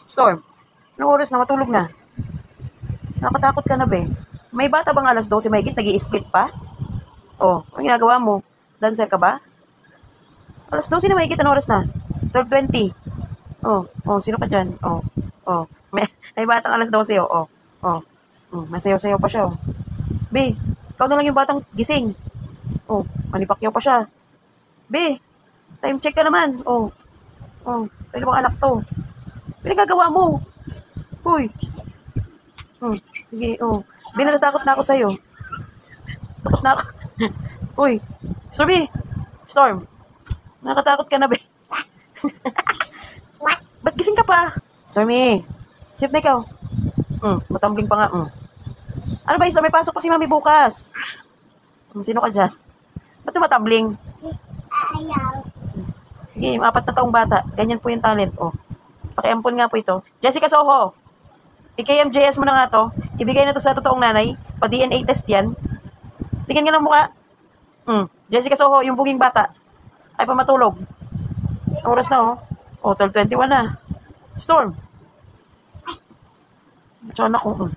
Storm, anong oras na? Matulog na. Nakatakot ka na, be. May bata bang alas 12 mahigit? Nag-i-split pa? Oh, anong ginagawa mo? Dancer ka ba? Alas 12 na mahigit. Anong oras na? 12:20. Sino ka dyan? May batang alas 12, masayaw-sayaw pa siya, Be, ikaw na lang yung batang gising. Manipakyaw pa siya. Be, time check ka naman. Kailan bang anak to? Pinagagawa mo. Uy. Sige, Be, natatakot na ako sa'yo. Takot na ako. Uy, Storm, nakatakot ka na, be. Ba't gising ka pa? Stormy, sip na ikaw. Matambling pa nga. Ano ba, Stormy, pasok pa si Mami bukas. Sino ka dyan? Ba't tumatambling? Ayaw. Sige, 4 na taong bata. Ganyan po yung talent. Pakiampon nga po ito. Jessica Soho, i-KMJS mo na nga to. Ibigay na to sa totoong nanay. Pa-DNA test yan. Tingnan nga ng mukha. Jessica Soho, yung buging bata. Ay pa matulog. Oras na, 12:21 na. Storm. Tsaka na ko.